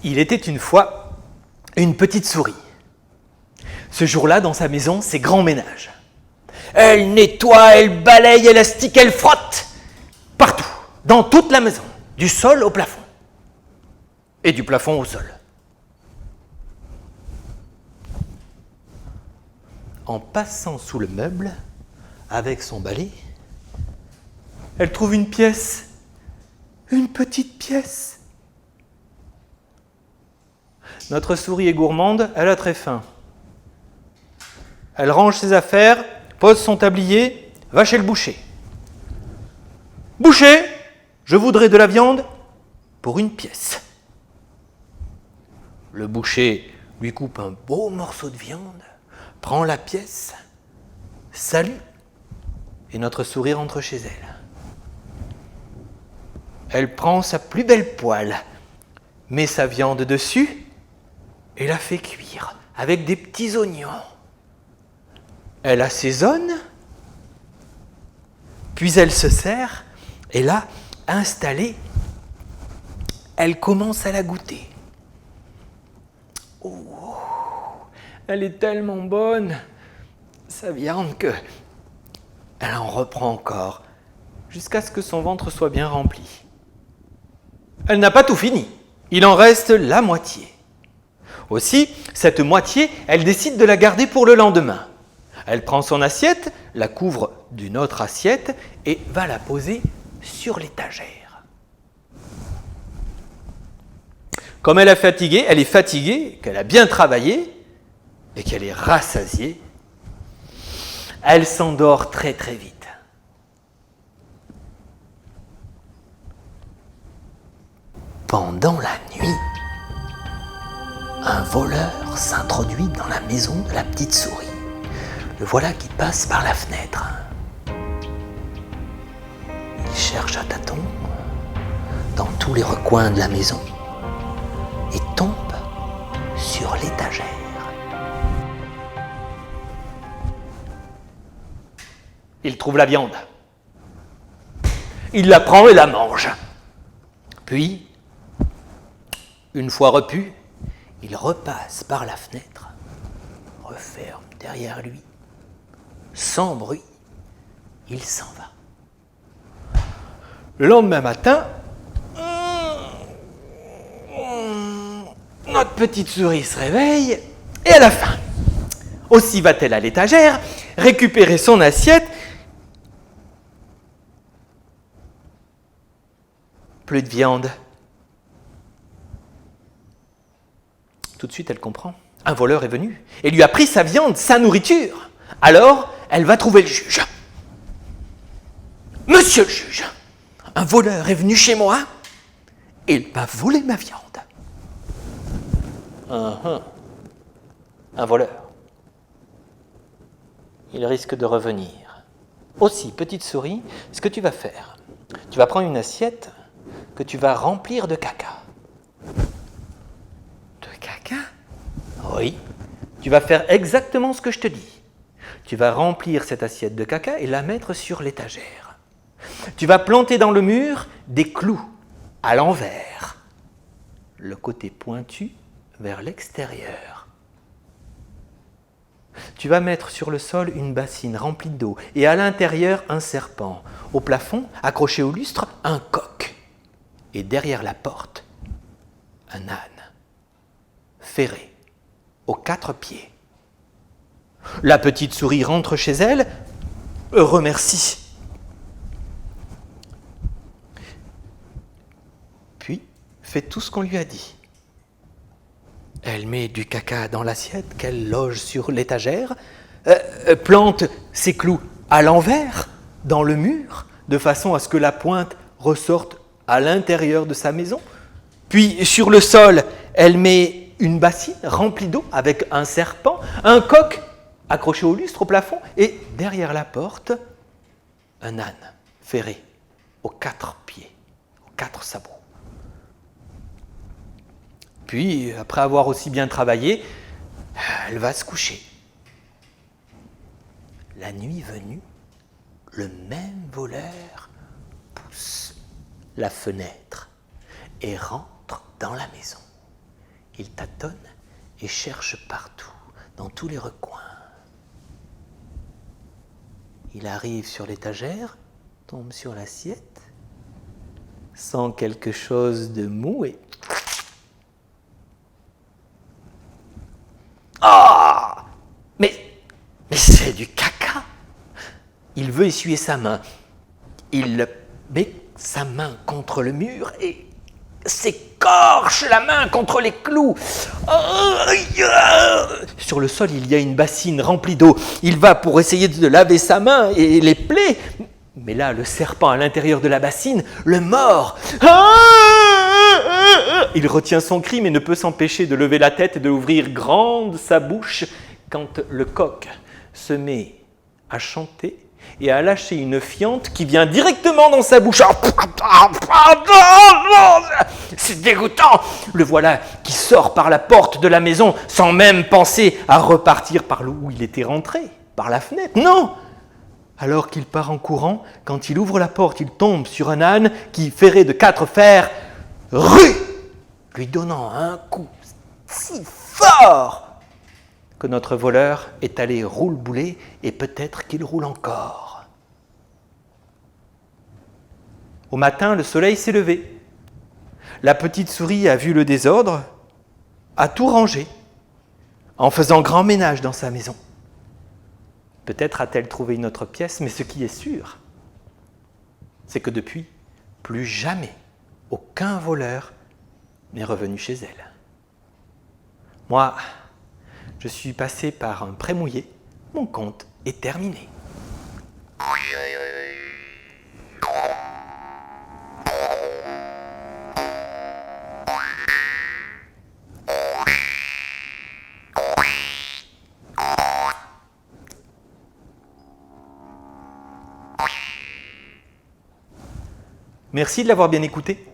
Il était une fois une petite souris. Ce jour-là, dans sa maison, c'est grand ménage. Elle nettoie, elle balaye, elle astique, elle frotte. Partout, dans toute la maison, du sol au plafond. Et du plafond au sol. En passant sous le meuble, avec son balai, elle trouve une pièce, une petite pièce. Notre souris est gourmande, elle a très faim. Elle range ses affaires, pose son tablier, va chez le boucher. Boucher, je voudrais de la viande pour une pièce. Le boucher lui coupe un beau morceau de viande, prend la pièce, salue, et notre souris rentre chez elle. Elle prend sa plus belle poêle, met sa viande dessus et la fait cuire avec des petits oignons. Elle assaisonne, puis elle se sert, et là, installée, elle commence à la goûter. Oh, elle est tellement bonne, sa viande, que elle en reprend encore, jusqu'à ce que son ventre soit bien rempli. Elle n'a pas tout fini, il en reste la moitié. Aussi, cette moitié, elle décide de la garder pour le lendemain. Elle prend son assiette, la couvre d'une autre assiette et va la poser sur l'étagère. Comme elle est fatiguée, qu'elle a bien travaillé et qu'elle est rassasiée, elle s'endort très très vite. Pendant la nuit, un voleur s'introduit dans la maison de la petite souris. Le voilà qui passe par la fenêtre. Il cherche à tâtons dans tous les recoins de la maison et tombe sur l'étagère. Il trouve la viande. Il la prend et la mange. Puis, une fois repu, il repasse par la fenêtre, referme derrière lui. Sans bruit, il s'en va. Le lendemain matin, notre petite souris se réveille et elle a faim. Aussi va-t-elle à l'étagère récupérer son assiette. Plus de viande. Tout de suite, elle comprend. Un voleur est venu et lui a pris sa viande, sa nourriture. Alors, elle va trouver le juge. Monsieur le juge, un voleur est venu chez moi et il m'a volé ma viande. Un voleur. Il risque de revenir. Aussi, petite souris, ce que tu vas faire, tu vas prendre une assiette que tu vas remplir de caca. De caca ? Oui. Tu vas faire exactement ce que je te dis. Tu vas remplir cette assiette de caca et la mettre sur l'étagère. Tu vas planter dans le mur des clous à l'envers, le côté pointu vers l'extérieur. Tu vas mettre sur le sol une bassine remplie d'eau et à l'intérieur un serpent. Au plafond, accroché au lustre, un coq. Et derrière la porte, un âne, ferré, aux 4 pieds. La petite souris rentre chez elle, remercie. Puis, fait tout ce qu'on lui a dit. Elle met du caca dans l'assiette qu'elle loge sur l'étagère, plante ses clous à l'envers, dans le mur, de façon à ce que la pointe ressorte à l'intérieur de sa maison. Puis, sur le sol, elle met une bassine remplie d'eau avec un serpent, un coq accroché au lustre au plafond, et derrière la porte, un âne ferré aux 4 pieds, aux 4 sabots. Puis, après avoir aussi bien travaillé, elle va se coucher. La nuit venue, le même voleur pousse la fenêtre et rentre dans la maison. Il tâtonne et cherche partout, dans tous les recoins. Il arrive sur l'étagère, tombe sur l'assiette, sent quelque chose de mou et... Ah! Mais c'est du caca! Il veut essuyer sa main. Il met sa main contre le mur et s'écorche la main contre les clous. Sur le sol, il y a une bassine remplie d'eau. Il va pour essayer de laver sa main et les plaies. Mais là, le serpent à l'intérieur de la bassine le mord. Il retient son cri mais ne peut s'empêcher de lever la tête et d'ouvrir grande sa bouche quand le coq se met à chanter et à lâcher une fiente qui vient directement dans sa bouche. C'est dégoûtant. Le voilà qui sort par la porte de la maison sans même penser à repartir par où il était rentré, par la fenêtre. Non! Alors qu'il part en courant, quand il ouvre la porte, il tombe sur un âne qui, ferré de 4 fers, rue, lui donnant un coup si fort que notre voleur est allé roule-bouler et peut-être qu'il roule encore. Au matin, le soleil s'est levé. La petite souris a vu le désordre, a tout rangé, en faisant grand ménage dans sa maison. Peut-être a-t-elle trouvé une autre pièce, mais ce qui est sûr, c'est que depuis, plus jamais aucun voleur n'est revenu chez elle. Moi, je suis passé par un pré mouillé, mon conte est terminé. Merci de l'avoir bien écouté.